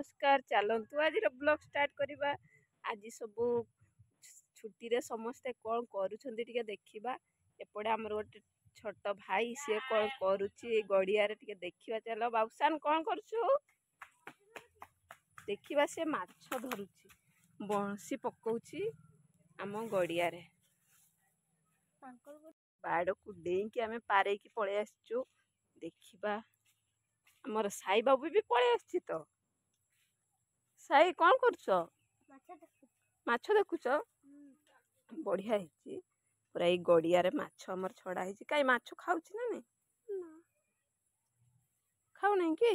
नमस्कार चलतु आज ब्लॉग स्टार्ट करवा। आज सब छुट्टी रे समस्ते कौन करुँचे देखा। एपटे आमर गोटे छोट भाई सी कौन करुच्ची गड़िया देखा। चल बाबूसान कौन करुचु देखा। से माछ धरुची बंसी पकाउची आम गड़िया बाड़ को डेईकी आम पारे की पलि आसचु देखा। आमर साई बाबू भी पलि आसी तो साई कौन करुच माछ देखुच बढ़िया है पूरा ये गड़िया रे माछ आमर छड़ा है। कहीं माछ खाऊँ ना नहीं खाऊ नहीं कि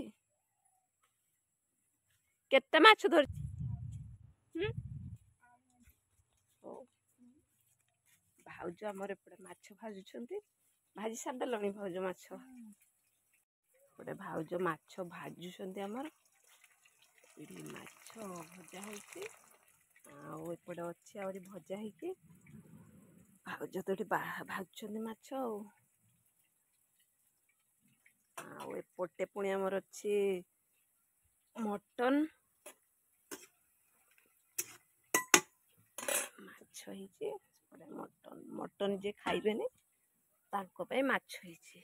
केते माछ धर भाउज आमर एपटे माछ भाजुछंती भाजी सारदेलणी भाउज माछ एपटे भाउज माछ भाजुछंती आमर माछ भजा होती आउपटे अच्छी आहरी भजा होती भाउज तो ये भाजुछंती माछ एपटे पुणी आमर अच्छी मटन माछ होइछि मटन मटन जे खाइबेनी तांको पे माछ होइछि।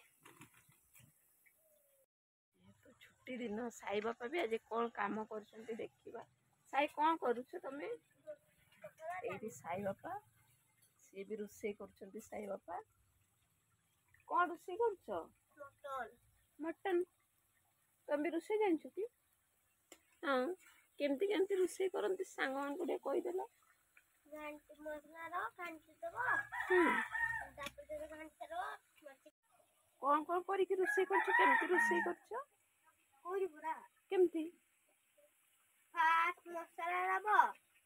छुट्टी दिन साई बापा भी आज कौन काम कर देखा। साई कौन करुछ तमे ये साई बापा सी भी रोषे कर साई बापा कौन रोषे कर मटन तुम भी रोषे जान कि हाँ केमती केमती रोषे करती सांग मान को कहीदेल कौन कौन कर रोषे करमती रोषे करमती फास्ट मसला दबो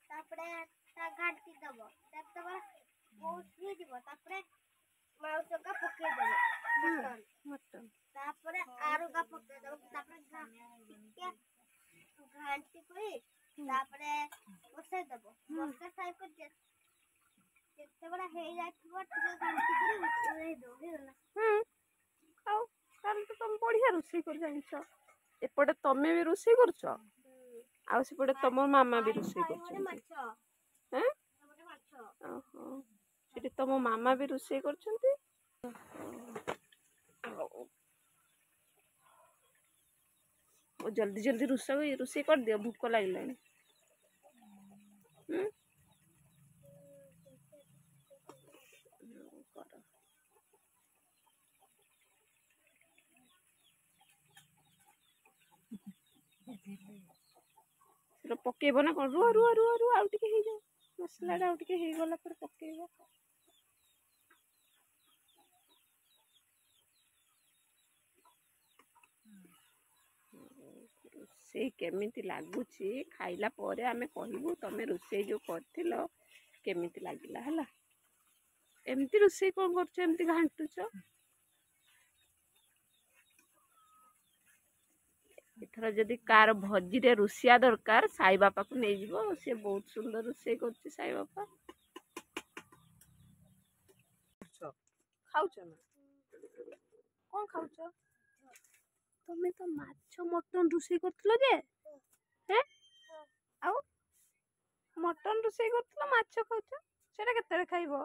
तापरे ता घांटी दबो तापरे बहुत ही दिबो तापरे माउस का पके देबो मटन मटन तापरे आरु का पके देबो तापरे घांटी कोई तापरे बसे देबो बसे साइ को केते बड़ा हे जाइथबो टिके घांटी करी उड़े दो हेला खाओ काल तो तुम बढ़िया रोषे कर जानछ। एपटे तमे भी रोषे करछ आ सेपटे तुम मामा भी रोषे कर तुम मामा भी रोषे कर जल्दी जल्दी रोषे कर दियो भूख लगे पकेब ना कौन रुआ रुआ रुआ रुआ आउ टिके जाओ मसला आउ टिके हे गला पर पकेब रोषे केमिति लागुची खाइला परे आमे कहबू तमे रोषे जो करथिलो केमिति लागिला हला। एमती रोषे कौन करछ एमती घांटुछ एथर जदि कार भजी रे रुसिया दरकार साई बापा को नहीं जीवो से बहुत सुंदर रोषे करछि साई बापा खाउछ ना कौन खाउछ तमे तो माछ मटन रोषे करथलो जे हैं आउ मटन रोषे करथलो माछ खाउछ सेटा केते खाइबो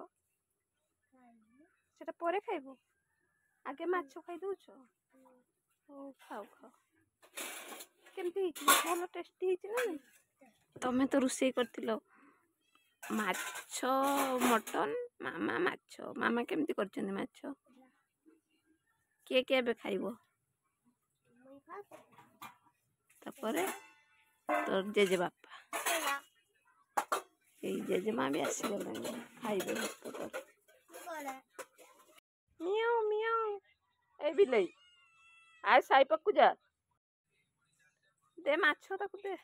सेटा परे खाइबो आगे माछ खाइ दउछ ओ खाओ खाओ केमती भल टेस्टी ना तमे तो रोषे करथिलो माछ मटन मामा माछ मामा केमती करछन्ती माछ के बे खाइबो तापरे तोर जेजे बापा ए जेजेमा भी आसी गलानी खाइबे मियाओ मियाओ ए बिलाई आ साई पक्कू जा दे माछ ताकू दे।